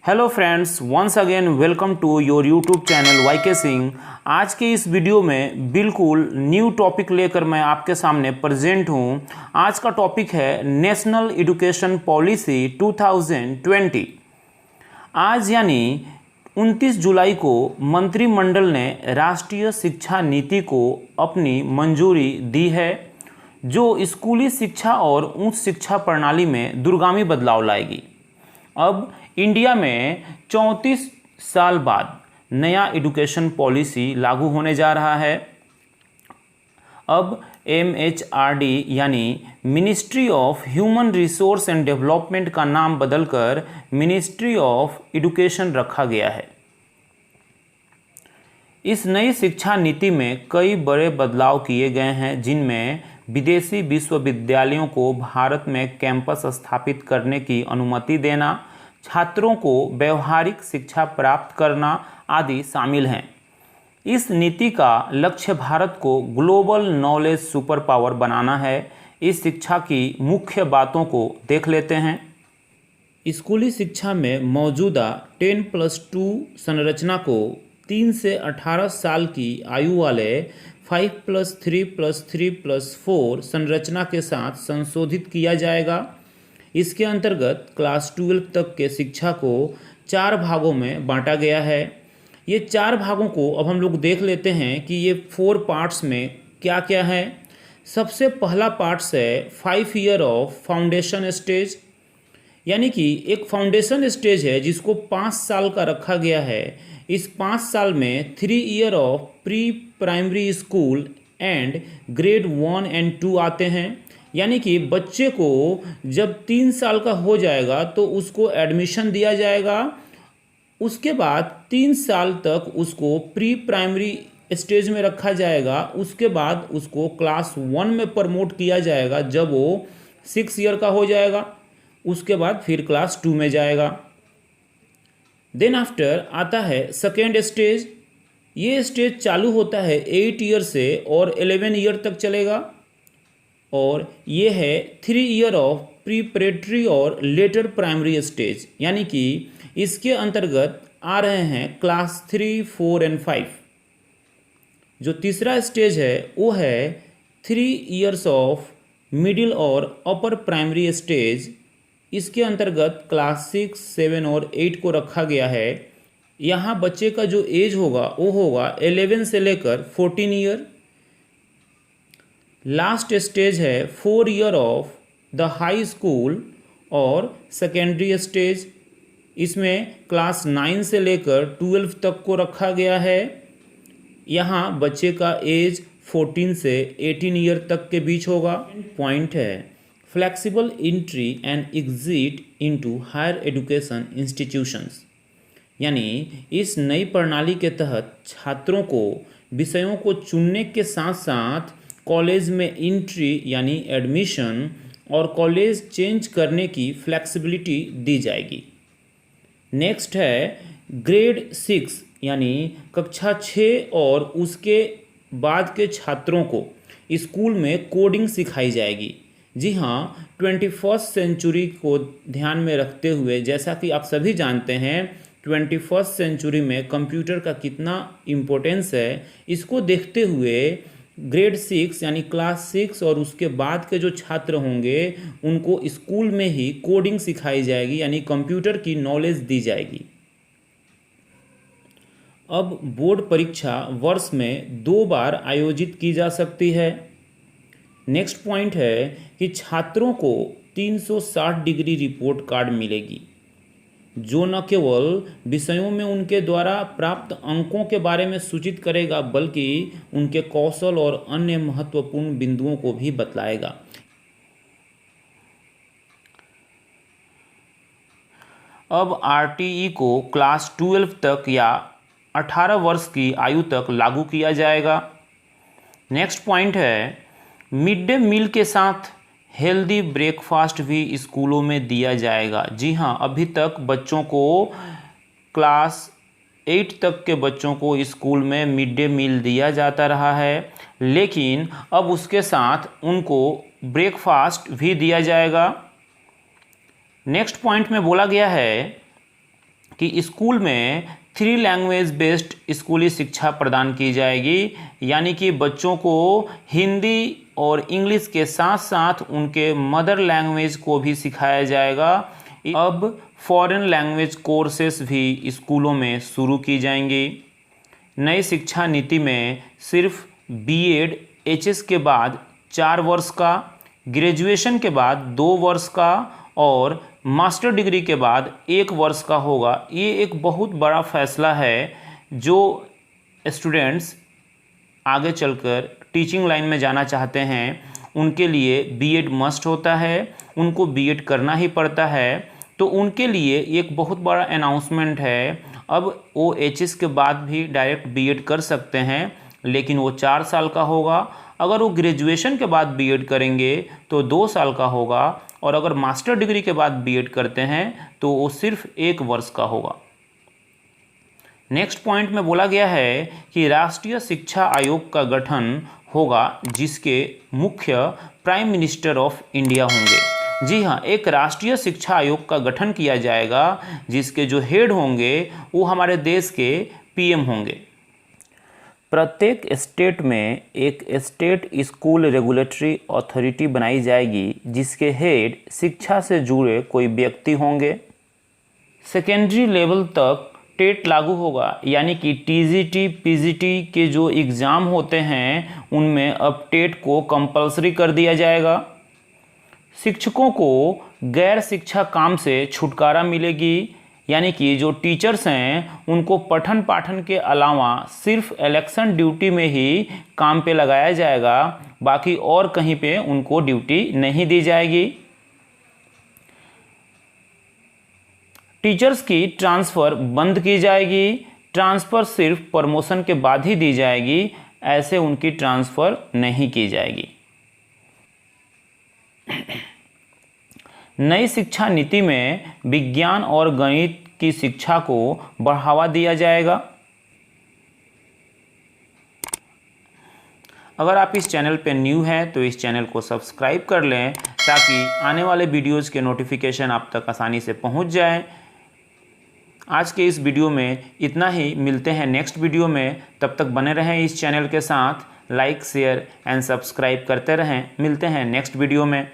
Hello friends, once again welcome to your YouTube channel YK Singh. आज के इस video में बिल्कुल न्यू टॉपिक लेकर मैं आपके सामने प्रेजेंट हूं। आज का टॉपिक है नेशनल एजुकेशन पॉलिसी 2020। आज यानी 29 जुलाई को मंत्रिमंडल ने राष्ट्रीय शिक्षा नीति को अपनी मंजूरी दी है, जो स्कूली शिक्षा और उच्च शिक्षा प्रणाली में दूरगामी बदलाव लाएगी। अब इंडिया में 34 साल बाद नया एजुकेशन पॉलिसी लागू होने जा रहा है। अब MHRD यानी ministry of human resource and development का नाम बदलकर मिनिस्ट्री ऑफ एजुकेशन रखा गया है। इस नई शिक्षा नीति में कई बड़े बदलाव किए गए हैं, जिनमें विदेशी विश्वविद्यालयों को भारत में कैंपस स्थापित करने की अनुमति देना, छात्रों को व्यवहारिक शिक्षा प्राप्त करना आदि शामिल हैं। इस नीति का लक्ष्य भारत को ग्लोबल नॉलेज सुपर पावर बनाना है। इस शिक्षा की मुख्य बातों को देख लेते हैं। स्कूली शिक्षा में मौजूदा 10+2 संरचना को 3 से 18 साल की आयु वाले 5+3+3+4 संरचना के साथ संशोधित किया जाएगा। इसके अंतर्गत क्लास 12 तक के शिक्षा को 4 भागों में बांटा गया है। ये 4 भागों को अब हम लोग देख लेते हैं कि ये 4 पार्ट्स में क्या क्या है। सबसे पहला पार्ट्स है 5 ईयर ऑफ फाउंडेशन स्टेज, यानी कि एक फाउंडेशन स्टेज है जिसको 5 साल का रखा गया है। इस 5 साल में 3 year of pre primary school and grade 1 and 2 आते हैं, यानी कि बच्चे को जब 3 साल का हो जाएगा तो उसको एडमिशन दिया जाएगा। उसके बाद 3 साल तक उसको प्री प्राइमरी स्टेज में रखा जाएगा। उसके बाद उसको क्लास 1 में प्रमोट किया जाएगा जब वो 6 ईयर का हो जाएगा। उसके बाद फिर क्लास 2 में जाएगा। देन आफ्टर आता है सेकेंड स्टेज। ये स्टेज चालू होता है 8 ईयर से और 11 ईयर तक चलेगा। और ये है 3 ईयर ऑफ प्रीपरेटरी और लेटर प्राइमरी स्टेज, यानी कि इसके अंतर्गत आ रहे हैं क्लास 3, 4 एंड 5। जो तीसरा स्टेज है वो है 3 ईयर्स ऑफ मिडिल और अपर प्राइमरी स्टेज। इसके अंतर्गत क्लास 6, 7 और 8 को रखा गया है। यहाँ बच्चे का जो एज होगा वो होगा 11 से लेकर 14 ईयर। लास्ट स्टेज है 4 year of the high school और सेकेंडरी स्टेज। इसमें क्लास 9 से लेकर 12 तक को रखा गया है। यहाँ बच्चे का एज 14 से 18 ईयर तक के बीच होगा। पॉइंट है flexible entry and exit into higher education institutions, यानी इस नई प्रणाली के तहत छात्रों को विषयों को चुनने के साथ साथ कॉलेज में एंट्री यानी एडमिशन और कॉलेज चेंज करने की फ्लेक्सिबिलिटी दी जाएगी। नेक्स्ट है ग्रेड 6 यानी कक्षा 6 और उसके बाद के छात्रों को स्कूल में कोडिंग सिखाई जाएगी। जी हाँ, 21st सेंचुरी को ध्यान में रखते हुए, जैसा कि आप सभी जानते हैं 21st सेंचुरी में कंप्यूटर का कितना इम्पोर्टेंस है, इसको देखते हुए ग्रेड 6 यानी क्लास 6 और उसके बाद के जो छात्र होंगे उनको स्कूल में ही कोडिंग सिखाई जाएगी, यानी कंप्यूटर की नॉलेज दी जाएगी। अब बोर्ड परीक्षा वर्ष में 2 बार आयोजित की जा सकती है। नेक्स्ट पॉइंट है कि छात्रों को 360 डिग्री रिपोर्ट कार्ड मिलेगी, जो न केवल विषयों में उनके द्वारा प्राप्त अंकों के बारे में सूचित करेगा, बल्कि उनके कौशल और अन्य महत्वपूर्ण बिंदुओं को भी बतलाएगा। अब RTE को क्लास 12 तक या 18 वर्ष की आयु तक लागू किया जाएगा। नेक्स्ट पॉइंट है मिड डे मील के साथ हेल्दी ब्रेकफास्ट भी स्कूलों में दिया जाएगा। जी हाँ, अभी तक बच्चों को क्लास 8 तक के बच्चों को स्कूल में मिड डे मील दिया जाता रहा है, लेकिन अब उसके साथ उनको ब्रेकफास्ट भी दिया जाएगा। नेक्स्ट पॉइंट में बोला गया है कि स्कूल में 3 लैंग्वेज बेस्ड स्कूली शिक्षा प्रदान की जाएगी, यानी कि बच्चों को हिंदी और इंग्लिश के साथ साथ उनके मदर लैंग्वेज को भी सिखाया जाएगा। अब फॉरेन लैंग्वेज कोर्सेस भी स्कूलों में शुरू की जाएंगी। नई शिक्षा नीति में सिर्फ बीएड एचएस के बाद 4 वर्ष का, ग्रेजुएशन के बाद 2 वर्ष का और मास्टर डिग्री के बाद 1 वर्ष का होगा। ये एक बहुत बड़ा फैसला है। जो स्टूडेंट्स आगे चलकर टीचिंग लाइन में जाना चाहते हैं उनके लिए बीएड मस्ट होता है, उनको बीएड करना ही पड़ता है। तो उनके लिए एक बहुत बड़ा अनाउंसमेंट है। अब वो एचएस के बाद भी डायरेक्ट बीएड कर सकते हैं, लेकिन वो 4 साल का होगा। अगर वो ग्रेजुएशन के बाद बीएड करेंगे तो 2 साल का होगा, और अगर मास्टर डिग्री के बाद बीएड करते हैं तो वो सिर्फ 1 वर्ष का होगा। नेक्स्ट पॉइंट में बोला गया है कि राष्ट्रीय शिक्षा आयोग का गठन होगा जिसके मुख्य प्राइम मिनिस्टर ऑफ इंडिया होंगे। जी हाँ, एक राष्ट्रीय शिक्षा आयोग का गठन किया जाएगा जिसके जो हेड होंगे वो हमारे देश के पीएम होंगे। प्रत्येक स्टेट में एक स्टेट स्कूल रेगुलेटरी अथॉरिटी बनाई जाएगी जिसके हेड शिक्षा से जुड़े कोई व्यक्ति होंगे। सेकेंडरी लेवल तक टेट लागू होगा, यानी कि टीजीटी पीजीटी के जो एग्ज़ाम होते हैं उनमें अब टेट को कंपलसरी कर दिया जाएगा। शिक्षकों को गैर शिक्षा काम से छुटकारा मिलेगी, यानी कि जो टीचर्स हैं उनको पठन पाठन के अलावा सिर्फ इलेक्शन ड्यूटी में ही काम पे लगाया जाएगा, बाकी और कहीं पे उनको ड्यूटी नहीं दी जाएगी। टीचर्स की ट्रांसफ़र बंद की जाएगी, ट्रांसफ़र सिर्फ प्रमोशन के बाद ही दी जाएगी, ऐसे उनकी ट्रांसफ़र नहीं की जाएगी। नई शिक्षा नीति में विज्ञान और गणित की शिक्षा को बढ़ावा दिया जाएगा। अगर आप इस चैनल पर न्यू हैं तो इस चैनल को सब्सक्राइब कर लें ताकि आने वाले वीडियोज़ के नोटिफिकेशन आप तक आसानी से पहुंच जाए। आज के इस वीडियो में इतना ही, मिलते हैं नेक्स्ट वीडियो में। तब तक बने रहें इस चैनल के साथ, लाइक शेयर एंड सब्सक्राइब करते रहें। मिलते हैं नेक्स्ट वीडियो में।